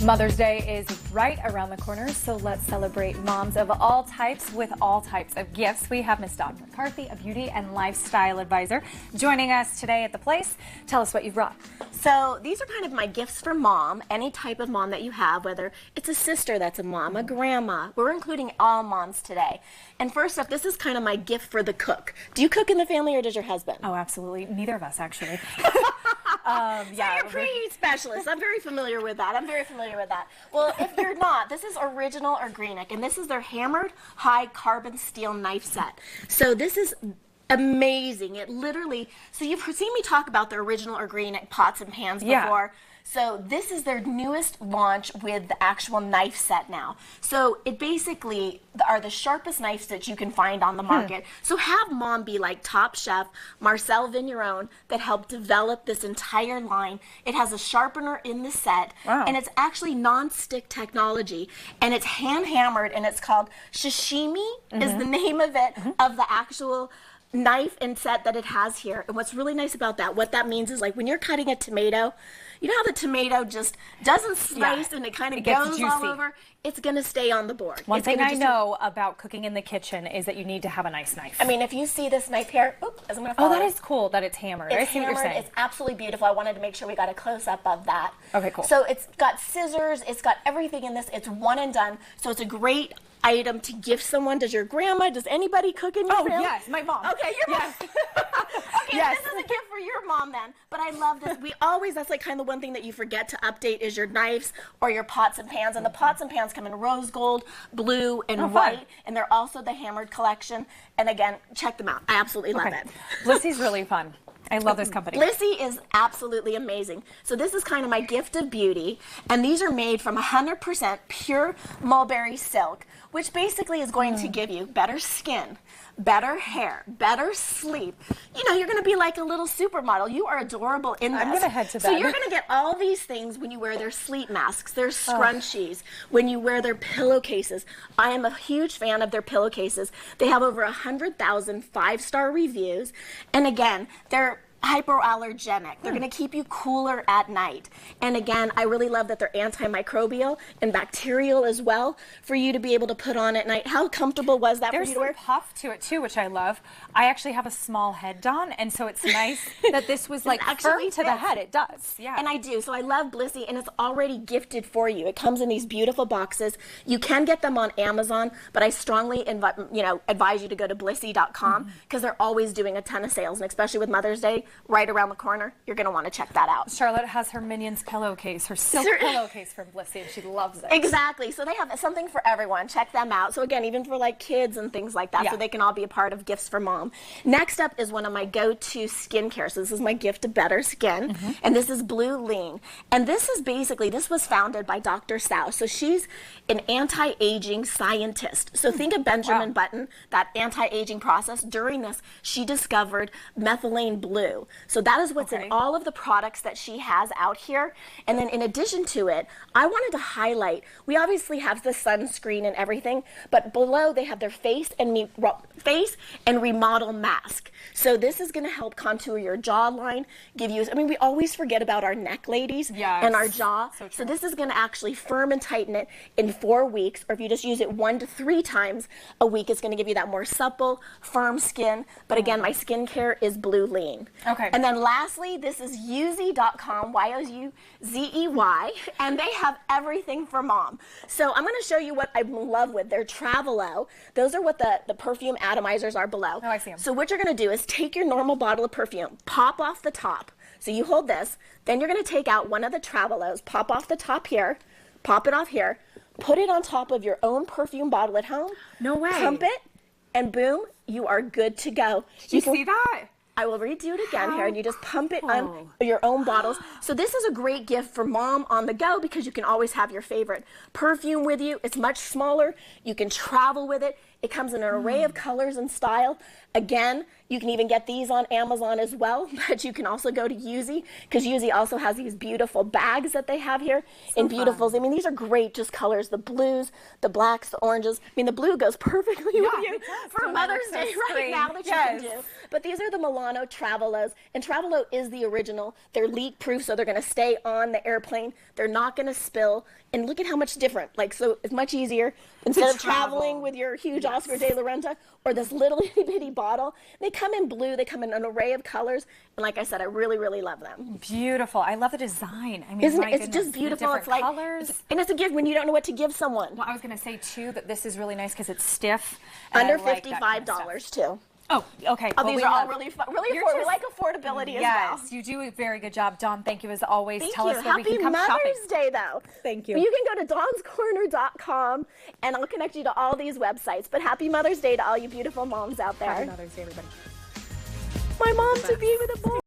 Mother's Day is right around the corner, so let's celebrate moms of all types with all types of gifts. We have Miss Dawn McCarthy, a beauty and lifestyle advisor, joining us today at the place. Tell us what you've brought. So these are kind of my gifts for mom, any type of mom that you have, whether it's a sister that's a mom, a grandma. We're including all moms today. And first up, this is kind of my gift for the cook. Do you cook in the family or does your husband? Oh, absolutely. Neither of us, actually. So you're pre-specialist. I'm very familiar with that. Well, if you're not, this is original OrGREENiC, and this is their hammered high carbon steel knife set. So this is amazing. It literally, so you've seen me talk about the original OrGREENiC pots and pans before. Yeah. So this is their newest launch with the actual knife set now. So it basically are the sharpest knives that you can find on the market. So have mom be like Top Chef Marcel Vigneron that helped develop this entire line. It has a sharpener in the set, and it's actually non-stick technology, and it's hand hammered, and it's called Tsuchimi is the name of it, of the actual knife and set that it has here. And what's really nice about that, what that means is, like, when you're cutting a tomato, you know how the tomato just doesn't slice and it kind of goes all over? It's going to stay on the board. One thing I know about cooking in the kitchen is that you need to have a nice knife. I mean, if you see this knife here, as I'm going to fall. Oh, that is cool that it's hammered. It's I see hammered. what you're saying. It's absolutely beautiful. I wanted to make sure we got a close-up of that. Okay, cool. So it's got scissors. It's got everything in this. It's one and done. So it's a great item to gift someone. Does your grandma, does anybody cook in your family? Oh, yes, my mom. Okay, your mom. Okay, yes. This is a gift for your mom then. But I love this. We always, that's like kind of the one thing that you forget to update is your knives or your pots and pans. And the pots and pans come in rose gold, blue, and white. And they're also the hammered collection. And again, check them out. I absolutely love it. Blissy's really fun. I love this company. Blissy is absolutely amazing. So this is kind of my gift of beauty, and these are made from 100% pure mulberry silk, which basically is going to give you better skin, better hair, better sleep. You know, you're going to be like a little supermodel. You are adorable in this. I'm going to head to bed. So you're going to get all these things when you wear their sleep masks, their scrunchies, when you wear their pillowcases. I am a huge fan of their pillowcases. They have over 100,000 five-star reviews, and again, they're hypoallergenic. They're going to keep you cooler at night. And again, I really love that they're antimicrobial and bacterial as well for you to be able to put on at night. How comfortable was that for you to wear? There's some puff to it too, which I love. I actually have a small head, Dawn, and so it's nice that this was like firm to the head. It does. Yeah. And I do. So I love Blissy, and it's already gifted for you. It comes in these beautiful boxes. You can get them on Amazon, but I strongly advise you to go to blissy.com because they're always doing a ton of sales, and especially with Mother's Day right around the corner, you're going to want to check that out. Charlotte has her Minions pillowcase, her silk pillowcase from Blissy, and she loves it. Exactly. So they have something for everyone. Check them out. So again, even for like kids and things like that, so they can all be a part of gifts for mom. Next up is one of my go-to skincare. So this is my gift to better skin, and this is Bluelene. And this is basically, this was founded by Dr. Sao. So she's an anti-aging scientist. So think of Benjamin Button, that anti-aging process. During this, she discovered Methylene Blue. So that is what's in all of the products that she has out here. And then in addition to it, I wanted to highlight, we obviously have the sunscreen and everything, but below they have their face and remodel mask. So this is going to help contour your jawline, give you, I mean, we always forget about our neck, ladies, and our jaw. So this is going to actually firm and tighten it in 4 weeks, or if you just use it 1 to 3 times a week, it's going to give you that more supple, firm skin. But again, my skincare is Bluelene. Okay. And then lastly, this is Youzey.com, Y-O-U-Z-E-Y, and they have everything for mom. So I'm going to show you what I'm in love with. They're Travelo. Those are what the perfume atomizers are below. Oh, I see them. So what you're going to do is take your normal bottle of perfume, pop off the top. So you hold this, then you're going to take out one of the Travelos, pop off the top here, pop it off here, put it on top of your own perfume bottle at home. No way. Pump it, and boom, you are good to go. You see that? I will redo it again here, and you just pump it on your own bottles. So this is a great gift for mom on the go because you can always have your favorite perfume with you. It's much smaller. You can travel with it. It comes in an array of colors and style. Again, you can even get these on Amazon as well, but you can also go to Youzey because Youzey also has these beautiful bags that they have here in beautifuls. I mean, these are great just colors, the blues, the blacks, the oranges. I mean, the blue goes perfectly with you for Mother's Day right now that you can do. But these are the Milano Travelos, and Travelo is the original. They're leak proof, so they're going to stay on the airplane. They're not going to spill. And look at how much different. Like, so it's much easier instead of traveling with your huge Oscar de la Renta or this little itty bitty bottle. They come in blue. They come in an array of colors. And like I said, I really, really love them. Beautiful. I love the design. I mean, Isn't it? It's just beautiful. It's like colors. And it's a gift when you don't know what to give someone. Well, I was going to say too that this is really nice because it's stiff. Under $55 too. Oh, okay. Oh, these are all really fun. Really affordable. We like affordability as well. Yes, you do a very good job, Dawn. Thank you as always. Thank Tell you. us where we can come shopping. Happy Mother's Day, though. Thank you. Well, you can go to Dawnscorner.com, and I'll connect you to all these websites. But happy Mother's Day to all you beautiful moms out there. Happy Mother's Day, everybody. My mom to be with a boy.